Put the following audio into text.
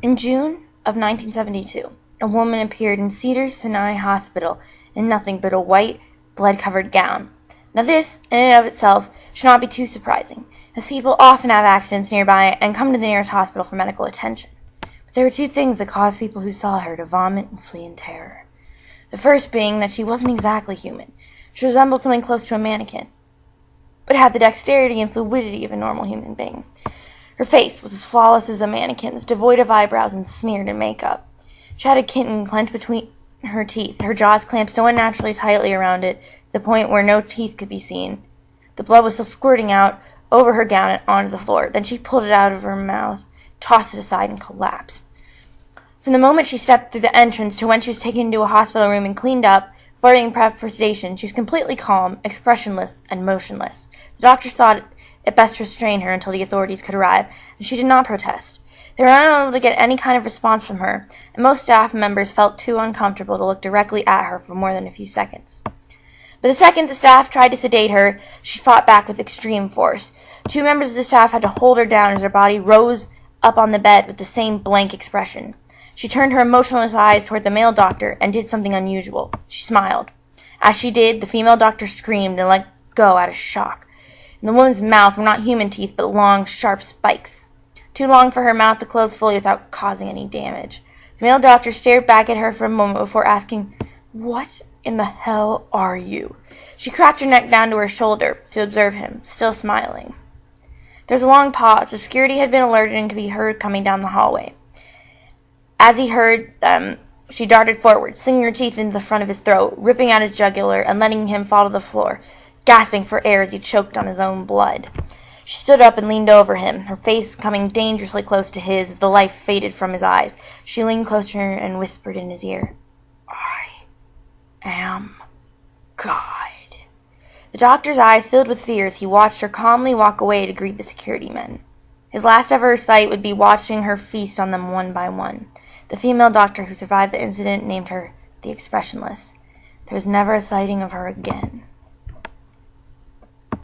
In June of 1972, a woman appeared in Cedars-Sinai Hospital in nothing but a white, blood-covered gown. Now this, in and of itself, should not be too surprising, as people often have accidents nearby and come to the nearest hospital for medical attention. But there were two things that caused people who saw her to vomit and flee in terror. The first being that she wasn't exactly human. She resembled something close to a mannequin, but had the dexterity and fluidity of a normal human being. Her face was as flawless as a mannequin's, devoid of eyebrows and smeared in makeup. She had a kitten clenched between her teeth, her jaws clamped so unnaturally tightly around it, to the point where no teeth could be seen. The blood was still squirting out over her gown and onto the floor. Then she pulled it out of her mouth, tossed it aside, and collapsed. From the moment she stepped through the entrance to when she was taken into a hospital room and cleaned up, before being prepped for sedation, she was completely calm, expressionless, and motionless. The doctors thought it best to restrain her until the authorities could arrive, and she did not protest. They were unable to get any kind of response from her, and most staff members felt too uncomfortable to look directly at her for more than a few seconds. But the second the staff tried to sedate her, she fought back with extreme force. Two members of the staff had to hold her down as her body rose up on the bed with the same blank expression. She turned her emotionless eyes toward the male doctor and did something unusual. She smiled. As she did, the female doctor screamed and let go out of shock. In the woman's mouth were not human teeth, but long, sharp spikes. Too long for her mouth to close fully without causing any damage. The male doctor stared back at her for a moment before asking, "What in the hell are you?" She cracked her neck down to her shoulder to observe him, still smiling. There was a long pause. The security had been alerted and could be heard coming down the hallway. As he heard them, she darted forward, sinking her teeth into the front of his throat, ripping out his jugular, and letting him fall to the floor, gasping for air as he choked on his own blood. She stood up and leaned over him, her face coming dangerously close to his as the life faded from his eyes. She leaned closer and whispered in his ear, "I am God." The doctor's eyes filled with fear as he watched her calmly walk away to greet the security men. His last ever sight would be watching her feast on them one by one. The female doctor who survived the incident named her the Expressionless. There was never a sighting of her again.